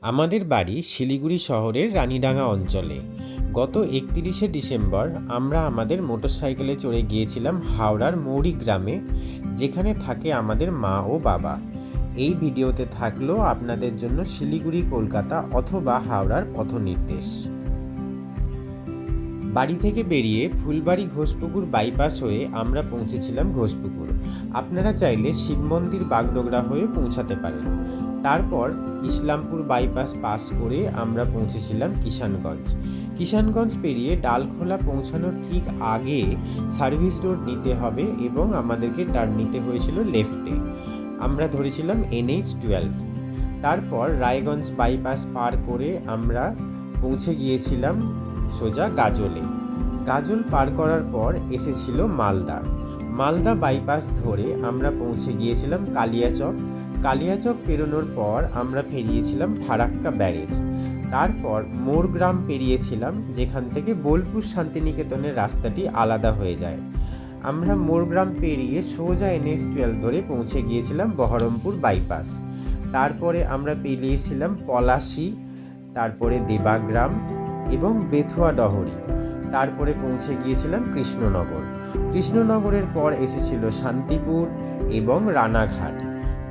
আমাদের বাড়ি শিলিগুড়ি শহরের রানীডাঙ্গা অঞ্চলে। গত 31শে ডিসেম্বর আমরা আমাদের মোটরসাইকেলে চড়ে গিয়েছিলাম হাওড়ার মৌরি গ্রামে, যেখানে থাকে আমাদের মা ও বাবা। এই ভিডিওতে থাকলো আপনাদের জন্য শিলিগুড়ি কলকাতা অথবা হাওড়ার পথনির্দেশ। বাড়ি থেকে বেরিয়ে ফুলবাড়ি ঘোষপুকুর বাইপাস হয়ে আমরা পৌঁছেছিলাম ঘোষপুকুর। আপনারা চাইলে শিব মন্দির বাগডোগরা হয়ে পৌঁছাতে পারেন। তারপর ইসলামপুর বাইপাস পাস করে আমরা পৌঁছেছিলাম কিষানগঞ্জ পেরিয়ে ডালখোলা পৌঁছানোর ঠিক আগে সার্ভিস রোড নিতে হবে এবং আমাদেরকে টার্ন নিতে হয়েছিল লেফটে। আমরা ধরেছিলাম NH-12। তারপর রায়গঞ্জ বাইপাস পার করে আমরা পৌঁছে গিয়েছিলাম সোজা গাজল পার করার পর এসেছিল মালদা বাইপাস ধরে আমরা পৌঁছে গিয়েছিলাম কালিয়াচক পেরোনোর পর আমরা পেরিয়েছিলাম ফারাক্কা ব্যারেজ। তারপর মোরগ্রাম পেরিয়েছিলাম, যেখান থেকে বোলপুর শান্তিনিকেতনের রাস্তাটি আলাদা হয়ে যায়। আমরা মোরগ্রাম পেরিয়ে সোজা NH-12 ধরে পৌঁছে গিয়েছিলাম বহরমপুর বাইপাস। তারপরে আমরা পেরিয়েছিলাম পলাশী, তারপরে দেবাগ্রাম এবং বেথুয়া ডহরি। তারপরে পৌঁছে গিয়েছিলাম কৃষ্ণনগরের পর এসেছিল শান্তিপুর এবং রানাঘাট।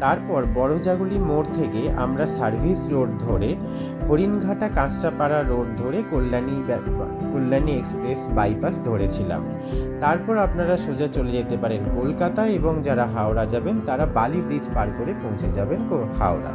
তারপর বড়জাগুলি মোড় থেকে আমরা সার্ভিস রোড ধরে হরিণঘাটা কাঁচরাপাড়া রোড ধরে কল্যাণী এক্সপ্রেস বাইপাস ধরেছিলাম। তারপর আপনারা সোজা চলে যেতে পারেন কলকাতা, এবং যারা হাওড়া যাবেন তারা বালি ব্রিজ পার করে পৌঁছে যাবেন হাওড়া।